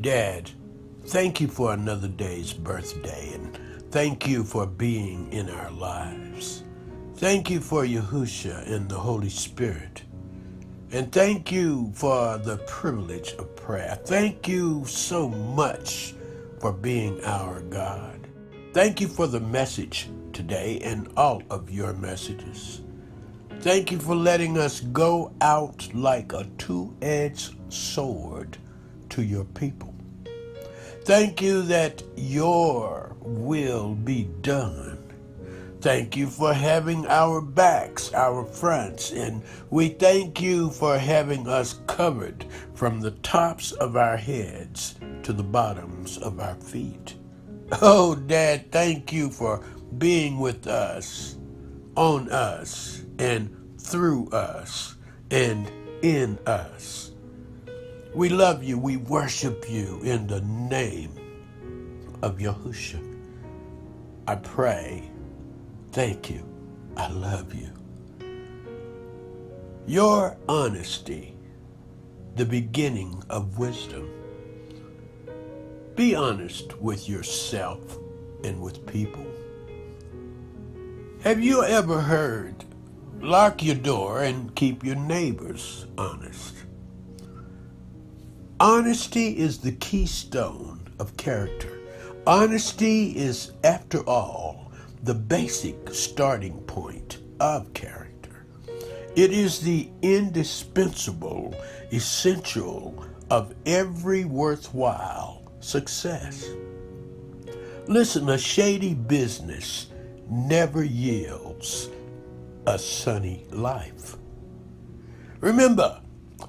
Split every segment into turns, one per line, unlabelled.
Dad, thank you for another day's birthday, and thank you for being in our lives. Thank you for Yahusha and the Holy Spirit. And thank you for the privilege of prayer. Thank you so much for being our God. Thank you for the message today and all of your messages. Thank you for letting us go out like a two-edged sword to your people. Thank you that your will be done. Thank you for having our backs, our fronts, and we thank you for having us covered from the tops of our heads to the bottoms of our feet. Oh, Dad, thank you for being with us, on us, and through us, and in us. We love you. We worship you in the name of Yahusha. I pray. Thank you. I love you. Your honesty, the beginning of wisdom. Be honest with yourself and with people. Have you ever heard, lock your door and keep your neighbors honest? Honesty is the keystone of character. Honesty is, after all, the basic starting point of character. It is the indispensable essential of every worthwhile success. Listen, a shady business never yields a sunny life. Remember,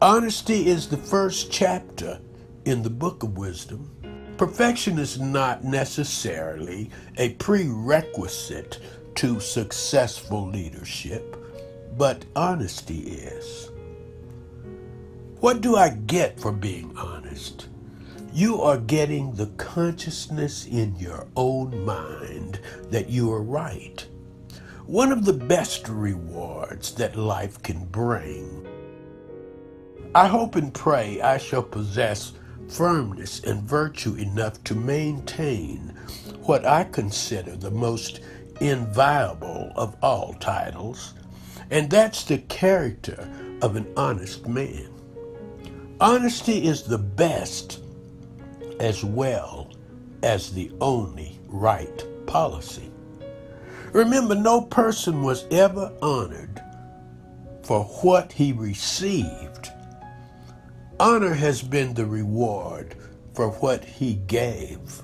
honesty is the first chapter in the book of wisdom. Perfection is not necessarily a prerequisite to successful leadership, but honesty is. What do I get for being honest? You are getting the consciousness in your own mind that you are right. One of the best rewards that life can bring. I hope and pray I shall possess firmness and virtue enough to maintain what I consider the most inviolable of all titles, and that's the character of an honest man. Honesty is the best as well as the only right policy. Remember, no person was ever honored for what he received. Honor has been the reward for what he gave.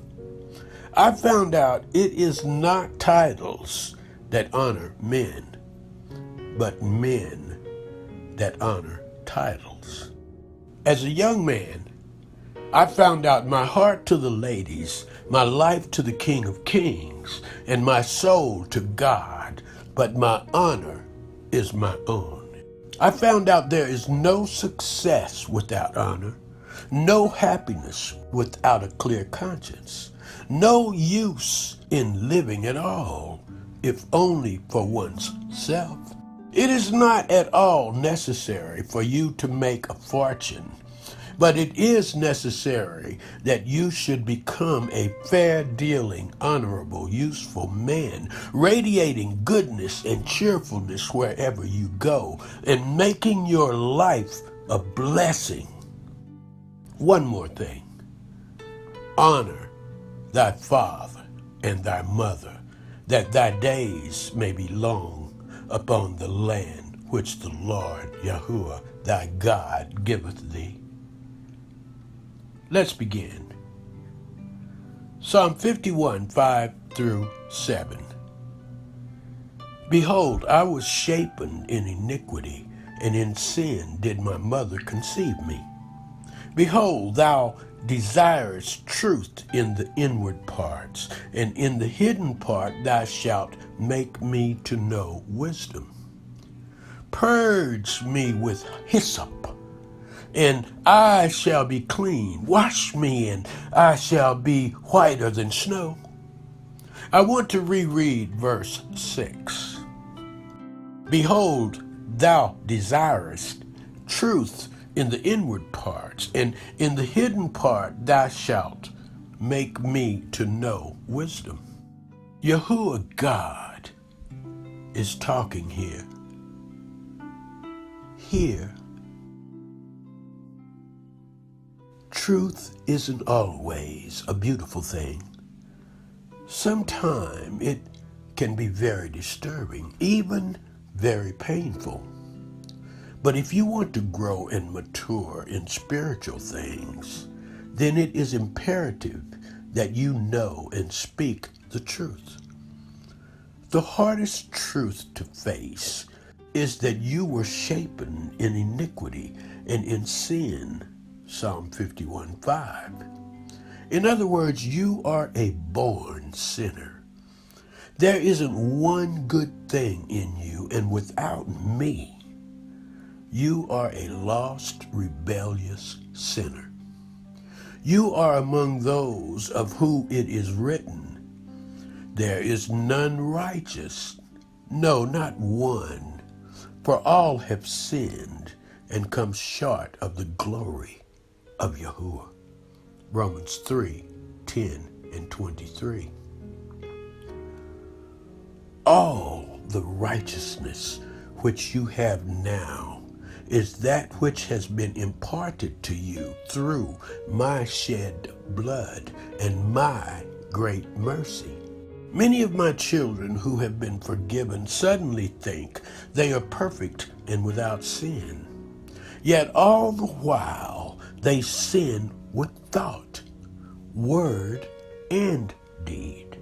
I found out it is not titles that honor men, but men that honor titles. As a young man, I found out my heart to the ladies, my life to the King of Kings, and my soul to God, but my honor is my own. I found out there is no success without honor, no happiness without a clear conscience, no use in living at all, if only for one's self. It is not at all necessary for you to make a fortune, but it is necessary that you should become a fair-dealing, honorable, useful man, radiating goodness and cheerfulness wherever you go, and making your life a blessing. One more thing. Honor thy father and thy mother, that thy days may be long upon the land which the Lord Yahuwah thy God giveth thee. Let's begin. Psalm 51, 5 through 7. Behold, I was shapen in iniquity, and in sin did my mother conceive me. Behold, thou desirest truth in the inward parts, and in the hidden part thou shalt make me to know wisdom. Purge me with hyssop, and I shall be clean. Wash me, and I shall be whiter than snow. I want to reread verse 6. Behold, thou desirest truth in the inward parts, and in the hidden part thou shalt make me to know wisdom. Yahuwah God is talking here. Here, truth isn't always a beautiful thing. Sometimes it can be very disturbing, even very painful. But if you want to grow and mature in spiritual things, then it is imperative that you know and speak the truth. The hardest truth to face is that you were shapen in iniquity and in sin, Psalm 51:5. In other words, you are a born sinner. There isn't one good thing in you, and without me, you are a lost, rebellious sinner. You are among those of whom it is written, there is none righteous, no, not one, for all have sinned and come short of the glory of Yahuwah. Romans 3:10 and 23. All the righteousness which you have now is that which has been imparted to you through my shed blood and my great mercy. Many of my children who have been forgiven suddenly think they are perfect and without sin. Yet all the while they sin with thought, word, and deed.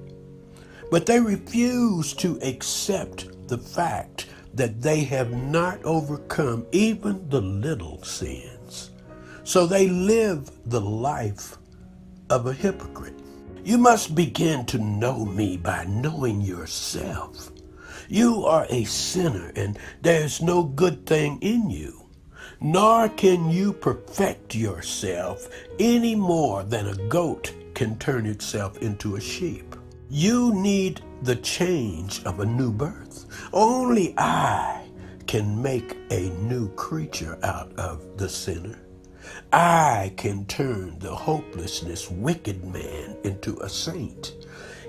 But they refuse to accept the fact that they have not overcome even the little sins. So they live the life of a hypocrite. You must begin to know me by knowing yourself. You are a sinner, and there's no good thing in you, nor can you perfect yourself any more than a goat can turn itself into a sheep. You need the change of a new birth. Only I can make a new creature out of the sinner. I can turn the hopelessness wicked man into a saint.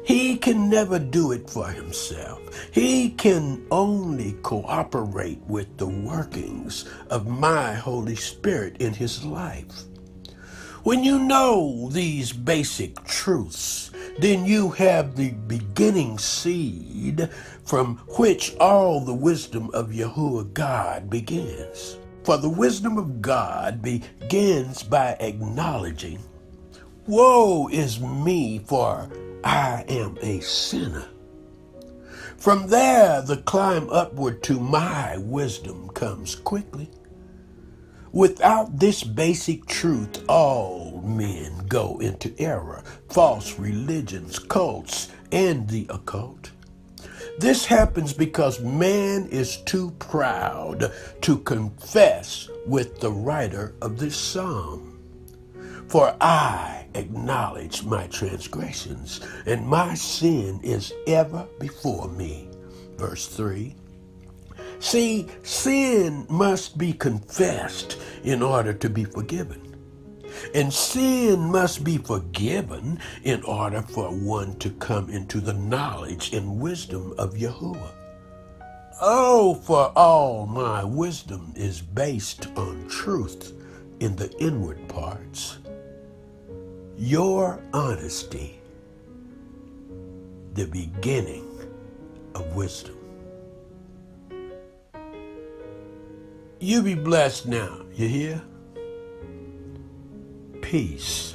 He can never do it for himself. He can only cooperate with the workings of my Holy Spirit in his life. When you know these basic truths, then you have the beginning seed from which all the wisdom of Yahuwah God begins. For the wisdom of God begins by acknowledging, woe is me, for I am a sinner. From there, the climb upward to my wisdom comes quickly. Without this basic truth, all men go into error, false religions, cults, and the occult. This happens because man is too proud to confess with the writer of this psalm. For I acknowledge my transgressions, and my sin is ever before me. Verse 3. See, sin must be confessed in order to be forgiven. And sin must be forgiven in order for one to come into the knowledge and wisdom of Yahuwah. Oh, for all my wisdom is based on truth in the inward parts. Your honesty, the beginning of wisdom. You be blessed now, you hear? Peace.